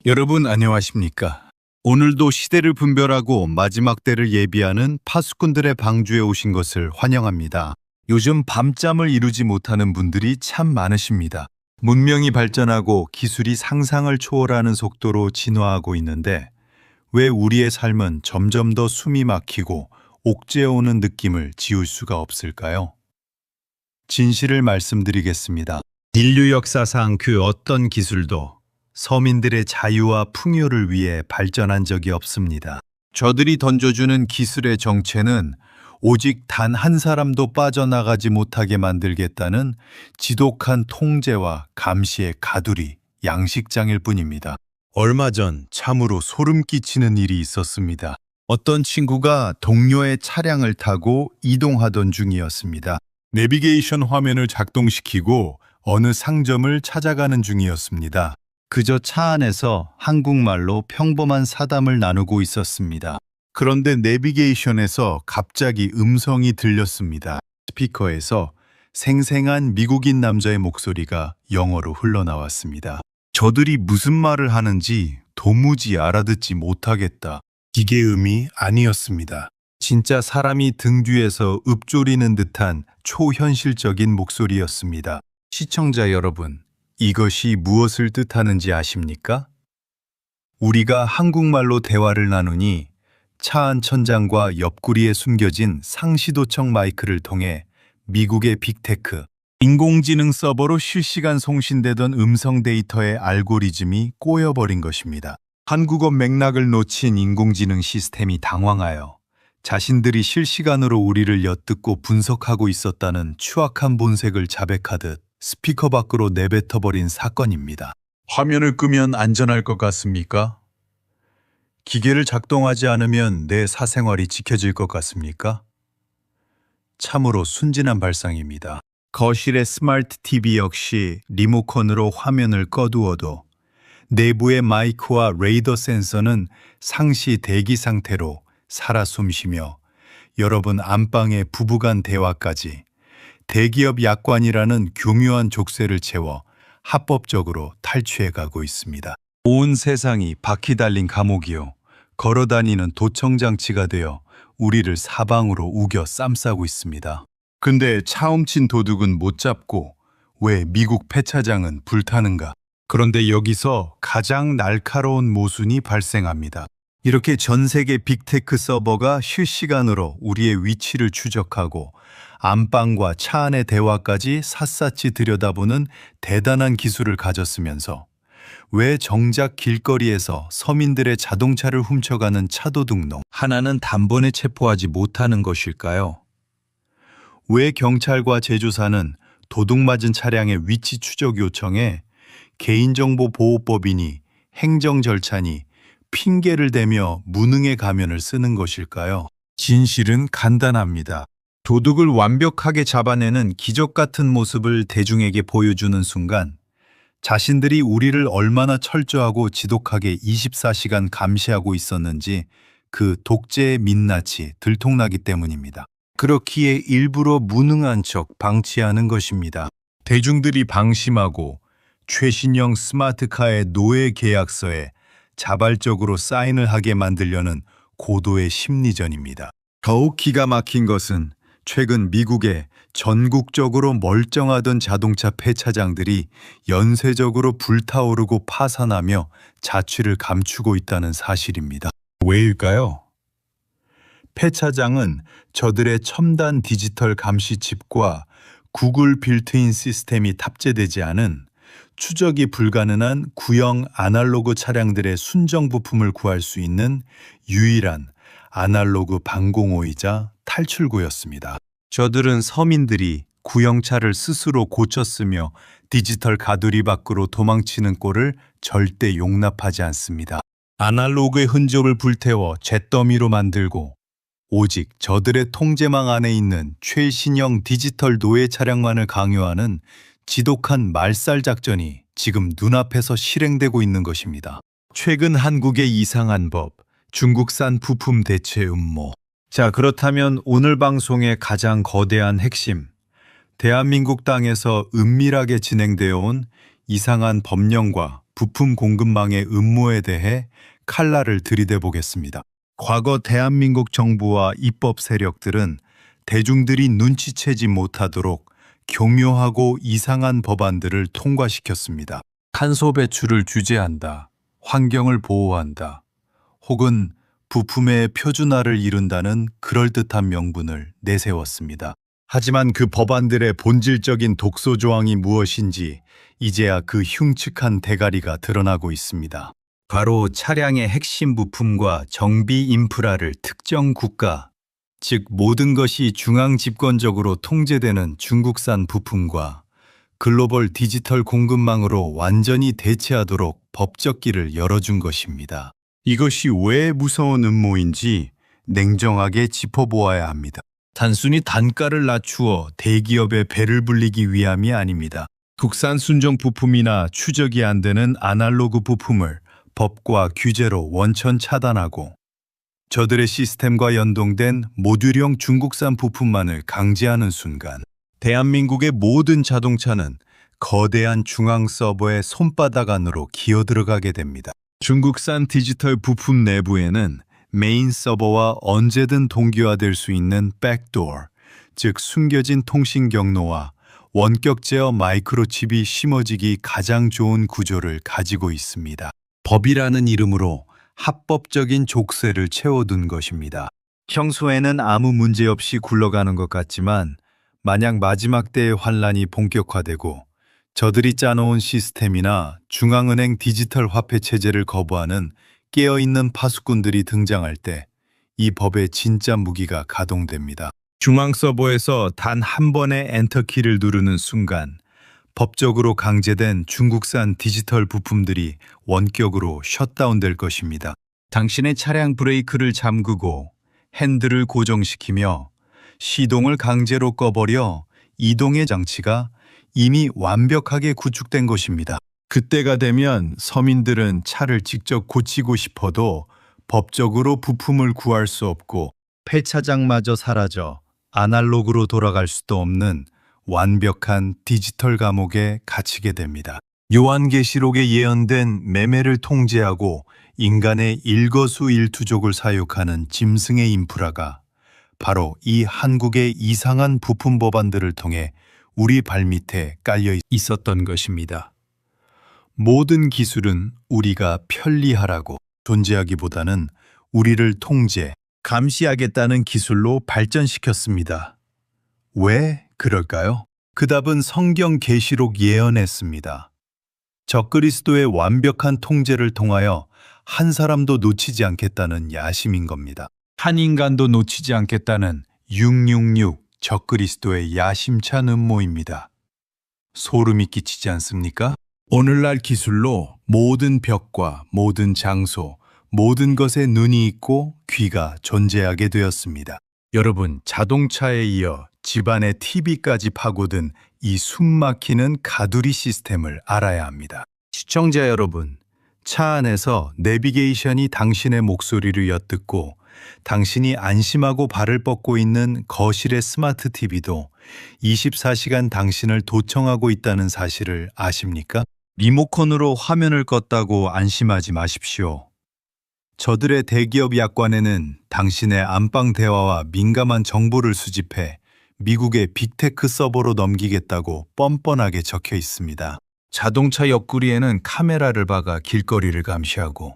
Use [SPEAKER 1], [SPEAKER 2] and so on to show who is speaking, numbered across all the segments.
[SPEAKER 1] 여러분 안녕하십니까? 오늘도 시대를 분별하고 마지막 때를 예비하는 파수꾼들의 방주에 오신 것을 환영합니다. 요즘 밤잠을 이루지 못하는 분들이 참 많으십니다. 문명이 발전하고 기술이 상상을 초월하는 속도로 진화하고 있는데 왜 우리의 삶은 점점 더 숨이 막히고 옥죄어오는 느낌을 지울 수가 없을까요? 진실을 말씀드리겠습니다. 인류 역사상 그 어떤 기술도 서민들의 자유와 풍요를 위해 발전한 적이 없습니다. 저들이 던져주는 기술의 정체는 오직 단 한 사람도 빠져나가지 못하게 만들겠다는 지독한 통제와 감시의 가두리, 양식장일 뿐입니다. 얼마 전 참으로 소름 끼치는 일이 있었습니다. 어떤 친구가 동료의 차량을 타고 이동하던 중이었습니다. 내비게이션 화면을 작동시키고 어느 상점을 찾아가는 중이었습니다. 그저 차 안에서 한국말로 평범한 사담을 나누고 있었습니다. 그런데 내비게이션에서 갑자기 음성이 들렸습니다. 스피커에서 생생한 미국인 남자의 목소리가 영어로 흘러나왔습니다. 저들이 무슨 말을 하는지 도무지 알아듣지 못하겠다. 기계음이 아니었습니다. 진짜 사람이 등 뒤에서 읊조리는 듯한 초현실적인 목소리였습니다. 시청자 여러분, 이것이 무엇을 뜻하는지 아십니까? 우리가 한국말로 대화를 나누니 차 안 천장과 옆구리에 숨겨진 상시도청 마이크를 통해 미국의 빅테크, 인공지능 서버로 실시간 송신되던 음성 데이터의 알고리즘이 꼬여버린 것입니다. 한국어 맥락을 놓친 인공지능 시스템이 당황하여 자신들이 실시간으로 우리를 엿듣고 분석하고 있었다는 추악한 본색을 자백하듯 스피커 밖으로 내뱉어버린 사건입니다. 화면을 끄면 안전할 것 같습니까? 기계를 작동하지 않으면 내 사생활이 지켜질 것 같습니까? 참으로 순진한 발상입니다. 거실의 스마트 TV 역시 리모컨으로 화면을 꺼두어도 내부의 마이크와 레이더 센서는 상시 대기 상태로 살아 숨쉬며 여러분 안방의 부부간 대화까지 대기업 약관이라는 교묘한 족쇄를 채워 합법적으로 탈취해가고 있습니다. 온 세상이 바퀴 달린 감옥이요. 걸어다니는 도청장치가 되어 우리를 사방으로 우겨 쌈싸고 있습니다. 근데 차 훔친 도둑은 못 잡고 왜 미국 폐차장은 불타는가? 그런데 여기서 가장 날카로운 모순이 발생합니다. 이렇게 전 세계 빅테크 서버가 실시간으로 우리의 위치를 추적하고 안방과 차 안의 대화까지 샅샅이 들여다보는 대단한 기술을 가졌으면서 왜 정작 길거리에서 서민들의 자동차를 훔쳐가는 차도둑놈 하나는 단번에 체포하지 못하는 것일까요? 왜 경찰과 제조사는 도둑 맞은 차량의 위치 추적 요청에 개인정보보호법이니 행정 절차니 핑계를 대며 무능의 가면을 쓰는 것일까요? 진실은 간단합니다. 도둑을 완벽하게 잡아내는 기적 같은 모습을 대중에게 보여주는 순간 자신들이 우리를 얼마나 철저하고 지독하게 24시간 감시하고 있었는지 그 독재의 민낯이 들통나기 때문입니다. 그렇기에 일부러 무능한 척 방치하는 것입니다. 대중들이 방심하고 최신형 스마트카의 노예 계약서에 자발적으로 사인을 하게 만들려는 고도의 심리전입니다. 더욱 기가 막힌 것은 최근 미국의 전국적으로 멀쩡하던 자동차 폐차장들이 연쇄적으로 불타오르고 파산하며 자취를 감추고 있다는 사실입니다. 왜일까요? 폐차장은 저들의 첨단 디지털 감시 칩과 구글 빌트인 시스템이 탑재되지 않은 추적이 불가능한 구형 아날로그 차량들의 순정 부품을 구할 수 있는 유일한 아날로그 방공호이자 탈출구였습니다. 저들은 서민들이 구형차를 스스로 고쳤으며 디지털 가두리 밖으로 도망치는 꼴을 절대 용납하지 않습니다. 아날로그의 흔적을 불태워 잿더미로 만들고 오직 저들의 통제망 안에 있는 최신형 디지털 노예 차량만을 강요하는 지독한 말살 작전이 지금 눈앞에서 실행되고 있는 것입니다. 최근 한국의 이상한 법, 중국산 부품 대체 음모. 자, 그렇다면 오늘 방송의 가장 거대한 핵심, 대한민국 땅에서 은밀하게 진행되어 온 이상한 법령과 부품 공급망의 음모에 대해 칼날을 들이대 보겠습니다. 과거 대한민국 정부와 입법 세력들은 대중들이 눈치채지 못하도록 교묘하고 이상한 법안들을 통과시켰습니다. 탄소 배출을 규제한다, 환경을 보호한다, 혹은 부품의 표준화를 이룬다는 그럴듯한 명분을 내세웠습니다. 하지만 그 법안들의 본질적인 독소 조항이 무엇인지 이제야 그 흉측한 대가리가 드러나고 있습니다. 바로 차량의 핵심 부품과 정비 인프라를 특정 국가, 즉 모든 것이 중앙 집권적으로 통제되는 중국산 부품과 글로벌 디지털 공급망으로 완전히 대체하도록 법적 길을 열어준 것입니다. 이것이 왜 무서운 음모인지 냉정하게 짚어보아야 합니다. 단순히 단가를 낮추어 대기업의 배를 불리기 위함이 아닙니다. 국산 순정 부품이나 추적이 안 되는 아날로그 부품을 법과 규제로 원천 차단하고 저들의 시스템과 연동된 모듈형 중국산 부품만을 강제하는 순간 대한민국의 모든 자동차는 거대한 중앙 서버의 손바닥 안으로 기어들어가게 됩니다. 중국산 디지털 부품 내부에는 메인 서버와 언제든 동기화될 수 있는 백도어, 즉 숨겨진 통신 경로와 원격 제어 마이크로칩이 심어지기 가장 좋은 구조를 가지고 있습니다. 법이라는 이름으로 합법적인 족쇄를 채워둔 것입니다. 평소에는 아무 문제 없이 굴러가는 것 같지만 만약 마지막 때의 환란이 본격화되고 저들이 짜놓은 시스템이나 중앙은행 디지털 화폐 체제를 거부하는 깨어있는 파수꾼들이 등장할 때 이 법의 진짜 무기가 가동됩니다. 중앙 서버에서 단 한 번의 엔터키를 누르는 순간 법적으로 강제된 중국산 디지털 부품들이 원격으로 셧다운될 것입니다. 당신의 차량 브레이크를 잠그고 핸들을 고정시키며 시동을 강제로 꺼버려 이동의 장치가 이미 완벽하게 구축된 것입니다. 그때가 되면 서민들은 차를 직접 고치고 싶어도 법적으로 부품을 구할 수 없고 폐차장마저 사라져 아날로그로 돌아갈 수도 없는 완벽한 디지털 감옥에 갇히게 됩니다. 요한계시록에 예언된 매매를 통제하고 인간의 일거수일투족을 사육하는 짐승의 인프라가 바로 이 한국의 이상한 부품 법안들을 통해 우리 발밑에 깔려 있었던 것입니다. 모든 기술은 우리가 편리하라고 존재하기보다는 우리를 통제, 감시하겠다는 기술로 발전시켰습니다. 왜 그럴까요? 그 답은 성경 계시록 예언했습니다. 적그리스도의 완벽한 통제를 통하여 한 사람도 놓치지 않겠다는 야심인 겁니다. 한 인간도 놓치지 않겠다는 666 적그리스도의 야심찬 음모입니다. 소름이 끼치지 않습니까? 오늘날 기술로 모든 벽과 모든 장소, 모든 것에 눈이 있고 귀가 존재하게 되었습니다. 여러분, 자동차에 이어 집안의 TV까지 파고든 이 숨막히는 가두리 시스템을 알아야 합니다. 시청자 여러분, 차 안에서 내비게이션이 당신의 목소리를 엿듣고 당신이 안심하고 발을 뻗고 있는 거실의 스마트 TV도 24시간 당신을 도청하고 있다는 사실을 아십니까? 리모컨으로 화면을 껐다고 안심하지 마십시오. 저들의 대기업 약관에는 당신의 안방 대화와 민감한 정보를 수집해 미국의 빅테크 서버로 넘기겠다고 뻔뻔하게 적혀 있습니다. 자동차 옆구리에는 카메라를 박아 길거리를 감시하고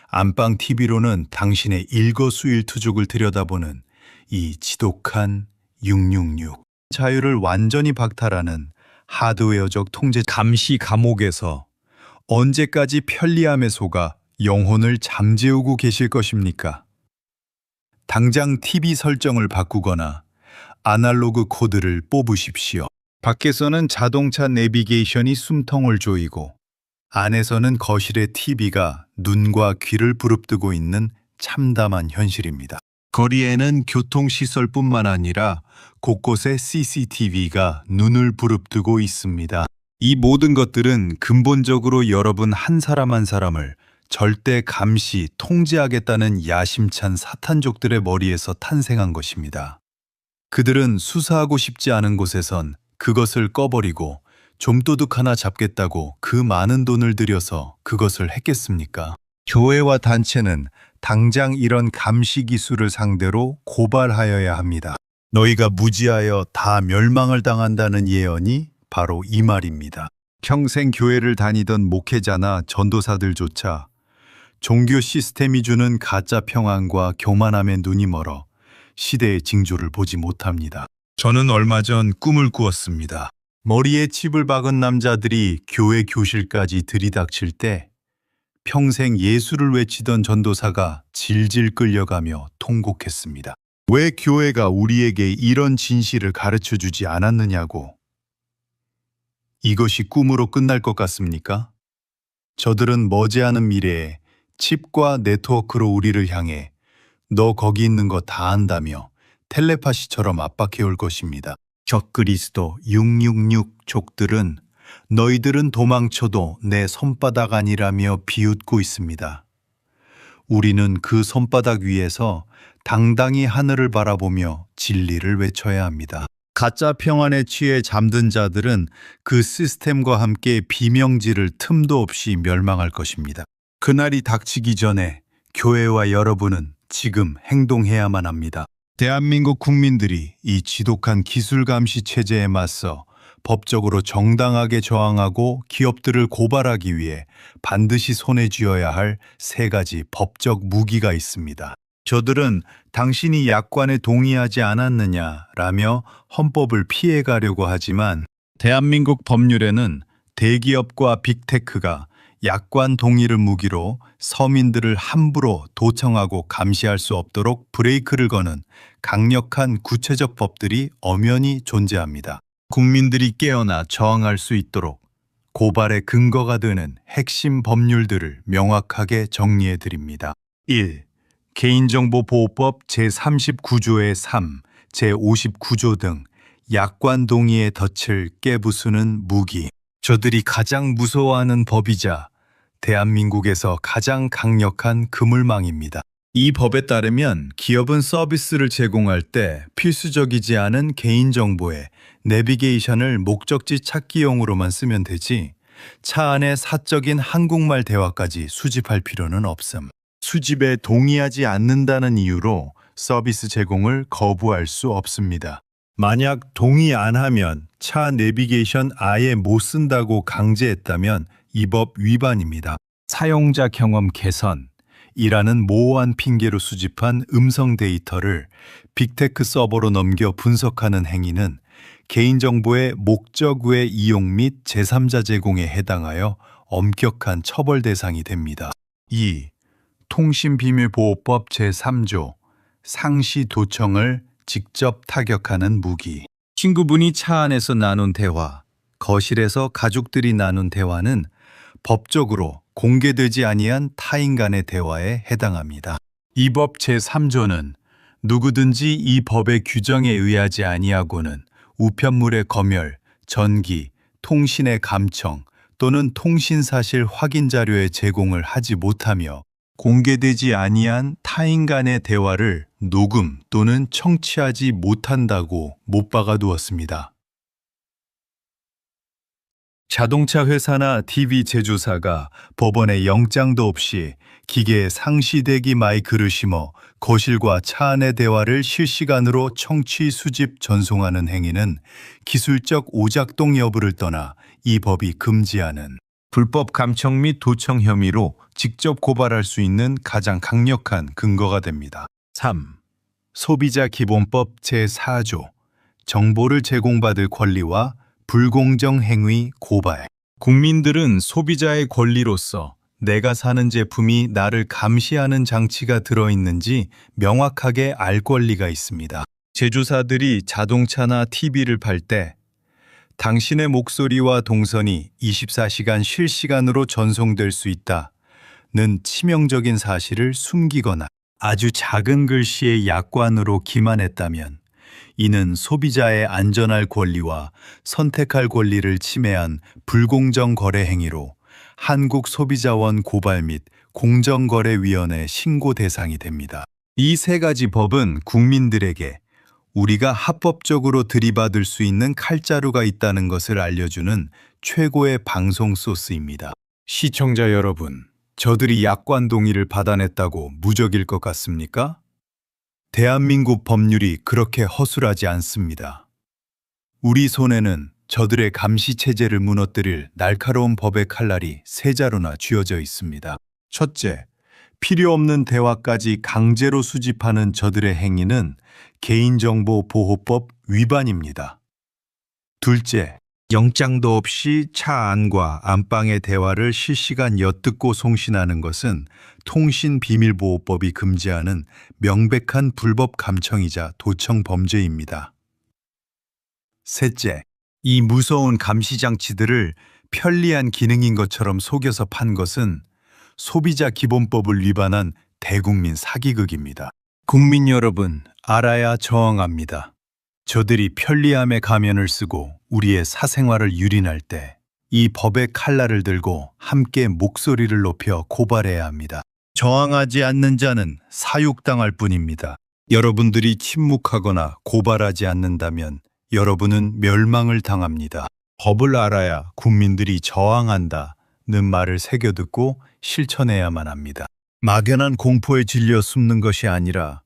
[SPEAKER 1] 안방 TV로는 당신의 일거수일투족을 들여다보는 이 지독한 666. 자유를 완전히 박탈하는 하드웨어적 통제 감시 감옥에서 언제까지 편리함에 속아 영혼을 잠재우고 계실 것입니까? 당장 TV 설정을 바꾸거나 아날로그 코드를 뽑으십시오. 밖에서는 자동차 내비게이션이 숨통을 조이고 안에서는 거실의 TV가 눈과 귀를 부릅뜨고 있는 참담한 현실입니다. 거리에는 교통시설뿐만 아니라 곳곳에 CCTV가 눈을 부릅뜨고 있습니다. 이 모든 것들은 근본적으로 여러분 한 사람 한 사람을 절대 감시, 통제하겠다는 야심찬 사탄족들의 머리에서 탄생한 것입니다. 그들은 수사하고 싶지 않은 곳에선 그것을 꺼버리고 좀도둑 하나 잡겠다고 그 많은 돈을 들여서 그것을 했겠습니까? 교회와 단체는 당장 이런 감시 기술을 상대로 고발하여야 합니다. 너희가 무지하여 다 멸망을 당한다는 예언이 바로 이 말입니다. 평생 교회를 다니던 목회자나 전도사들조차 종교 시스템이 주는 가짜 평안과 교만함에 눈이 멀어 시대의 징조를 보지 못합니다. 저는 얼마 전 꿈을 꾸었습니다. 머리에 칩을 박은 남자들이 교회 교실까지 들이닥칠 때 평생 예수를 외치던 전도사가 질질 끌려가며 통곡했습니다. 왜 교회가 우리에게 이런 진실을 가르쳐 주지 않았느냐고. 이것이 꿈으로 끝날 것 같습니까? 저들은 머지않은 미래에 칩과 네트워크로 우리를 향해 너 거기 있는 거 다 안다며 텔레파시처럼 압박해 올 것입니다. 적그리스도 666 족들은 너희들은 도망쳐도 내 손바닥 아니라며 비웃고 있습니다. 우리는 그 손바닥 위에서 당당히 하늘을 바라보며 진리를 외쳐야 합니다. 가짜 평안에 취해 잠든 자들은 그 시스템과 함께 비명지를 틈도 없이 멸망할 것입니다. 그날이 닥치기 전에 교회와 여러분은 지금 행동해야만 합니다. 대한민국 국민들이 이 지독한 기술 감시 체제에 맞서 법적으로 정당하게 저항하고 기업들을 고발하기 위해 반드시 손에 쥐어야 할 세 가지 법적 무기가 있습니다. 저들은 당신이 약관에 동의하지 않았느냐라며 헌법을 피해가려고 하지만 대한민국 법률에는 대기업과 빅테크가 약관 동의를 무기로 서민들을 함부로 도청하고 감시할 수 없도록 브레이크를 거는 강력한 구체적 법들이 엄연히 존재합니다. 국민들이 깨어나 저항할 수 있도록 고발의 근거가 되는 핵심 법률들을 명확하게 정리해 드립니다. 1. 개인정보보호법 제39조의 3, 제59조 등 약관 동의의 덫을 깨부수는 무기. 저들이 가장 무서워하는 법이자 대한민국에서 가장 강력한 그물망입니다. 이 법에 따르면 기업은 서비스를 제공할 때 필수적이지 않은 개인정보에 내비게이션을 목적지 찾기용으로만 쓰면 되지 차 안에 사적인 한국말 대화까지 수집할 필요는 없음. 수집에 동의하지 않는다는 이유로 서비스 제공을 거부할 수 없습니다. 만약 동의 안 하면 차 내비게이션 아예 못 쓴다고 강제했다면 이 법 위반입니다. 사용자 경험 개선이라는 모호한 핑계로 수집한 음성 데이터를 빅테크 서버로 넘겨 분석하는 행위는 개인정보의 목적 외 이용 및 제3자 제공에 해당하여 엄격한 처벌 대상이 됩니다. 2. 통신비밀보호법 제3조 상시 도청을 직접 타격하는 무기. 친구분이 차 안에서 나눈 대화, 거실에서 가족들이 나눈 대화는 법적으로 공개되지 아니한 타인 간의 대화에 해당합니다. 이 법 제3조는 누구든지 이 법의 규정에 의하지 아니하고는 우편물의 검열, 전기, 통신의 감청 또는 통신사실 확인 자료의 제공을 하지 못하며 공개되지 아니한 타인 간의 대화를 녹음 또는 청취하지 못한다고 못 박아 두었습니다. 자동차 회사나 TV 제조사가 법원에 영장도 없이 기계에 상시대기 마이크를 심어 거실과 차 안의 대화를 실시간으로 청취, 수집, 전송하는 행위는 기술적 오작동 여부를 떠나 이 법이 금지하는 불법 감청 및 도청 혐의로 직접 고발할 수 있는 가장 강력한 근거가 됩니다. 3. 소비자 기본법 제4조 정보를 제공받을 권리와 불공정 행위 고발. 국민들은 소비자의 권리로서 내가 사는 제품이 나를 감시하는 장치가 들어있는지 명확하게 알 권리가 있습니다. 제조사들이 자동차나 TV를 팔 때 당신의 목소리와 동선이 24시간 실시간으로 전송될 수 있다는 치명적인 사실을 숨기거나 아주 작은 글씨의 약관으로 기만했다면 이는 소비자의 안전할 권리와 선택할 권리를 침해한 불공정 거래 행위로 한국소비자원 고발 및 공정거래위원회 신고 대상이 됩니다. 이 세 가지 법은 국민들에게 우리가 합법적으로 들이받을 수 있는 칼자루가 있다는 것을 알려주는 최고의 방송 소스입니다. 시청자 여러분, 저들이 약관 동의를 받아냈다고 무적일 것 같습니까? 대한민국 법률이 그렇게 허술하지 않습니다. 우리 손에는 저들의 감시체제를 무너뜨릴 날카로운 법의 칼날이 세 자루나 쥐어져 있습니다. 첫째, 필요 없는 대화까지 강제로 수집하는 저들의 행위는 개인정보보호법 위반입니다. 둘째, 영장도 없이 차 안과 안방의 대화를 실시간 엿듣고 송신하는 것은 통신비밀보호법이 금지하는 명백한 불법 감청이자 도청 범죄입니다. 셋째, 이 무서운 감시장치들을 편리한 기능인 것처럼 속여서 판 것은 소비자 기본법을 위반한 대국민 사기극입니다. 국민 여러분, 알아야 저항합니다. 저들이 편리함의 가면을 쓰고 우리의 사생활을 유린할 때 이 법의 칼날을 들고 함께 목소리를 높여 고발해야 합니다. 저항하지 않는 자는 사육당할 뿐입니다. 여러분들이 침묵하거나 고발하지 않는다면 여러분은 멸망을 당합니다. 법을 알아야 국민들이 저항한다는 말을 새겨듣고 실천해야만 합니다. 막연한 공포에 질려 숨는 것이 아니라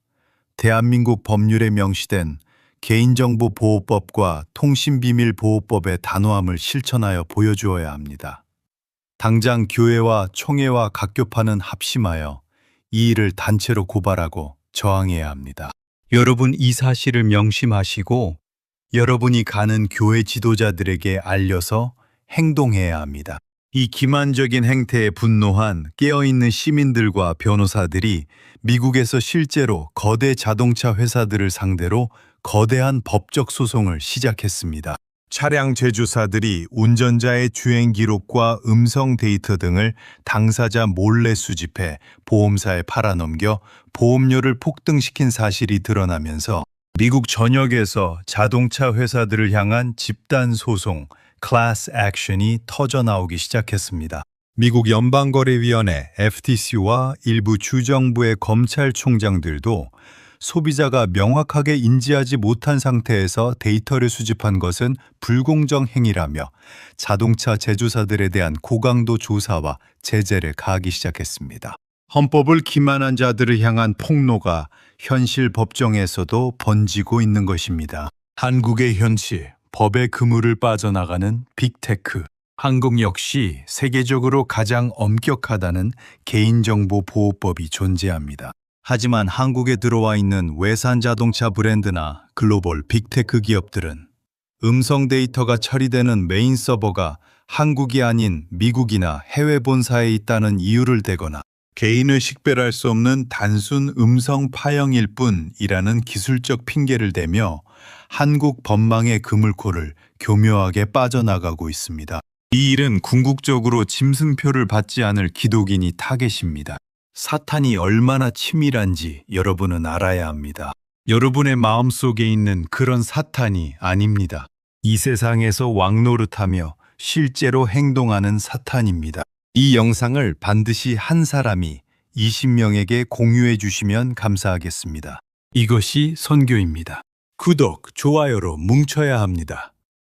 [SPEAKER 1] 대한민국 법률에 명시된 개인정보보호법과 통신비밀보호법의 단호함을 실천하여 보여주어야 합니다. 당장 교회와 총회와 각교파는 합심하여 이 일을 단체로 고발하고 저항해야 합니다. 여러분 이 사실을 명심하시고 여러분이 가는 교회 지도자들에게 알려서 행동해야 합니다. 이 기만적인 행태에 분노한 깨어있는 시민들과 변호사들이 미국에서 실제로 거대 자동차 회사들을 상대로 거대한 법적 소송을 시작했습니다. 차량 제조사들이 운전자의 주행 기록과 음성 데이터 등을 당사자 몰래 수집해 보험사에 팔아넘겨 보험료를 폭등시킨 사실이 드러나면서 미국 전역에서 자동차 회사들을 향한 집단 소송, 클래스 액션이 터져나오기 시작했습니다. 미국 연방거래위원회 FTC와 일부 주정부의 검찰총장들도 소비자가 명확하게 인지하지 못한 상태에서 데이터를 수집한 것은 불공정 행위라며 자동차 제조사들에 대한 고강도 조사와 제재를 가하기 시작했습니다. 헌법을 기만한 자들을 향한 폭로가 현실 법정에서도 번지고 있는 것입니다. 한국의 현실, 법의 그물을 빠져나가는 빅테크. 한국 역시 세계적으로 가장 엄격하다는 개인정보보호법이 존재합니다. 하지만 한국에 들어와 있는 외산 자동차 브랜드나 글로벌 빅테크 기업들은 음성 데이터가 처리되는 메인 서버가 한국이 아닌 미국이나 해외 본사에 있다는 이유를 대거나 개인을 식별할 수 없는 단순 음성 파형일 뿐이라는 기술적 핑계를 대며 한국 법망의 그물코를 교묘하게 빠져나가고 있습니다. 이 일은 궁극적으로 짐승표를 받지 않을 기독인이 타겟입니다. 사탄이 얼마나 치밀한지 여러분은 알아야 합니다. 여러분의 마음속에 있는 그런 사탄이 아닙니다. 이 세상에서 왕노릇하며 실제로 행동하는 사탄입니다. 이 영상을 반드시 한 사람이 20명에게 공유해 주시면 감사하겠습니다. 이것이 선교입니다. 구독, 좋아요로 뭉쳐야 합니다.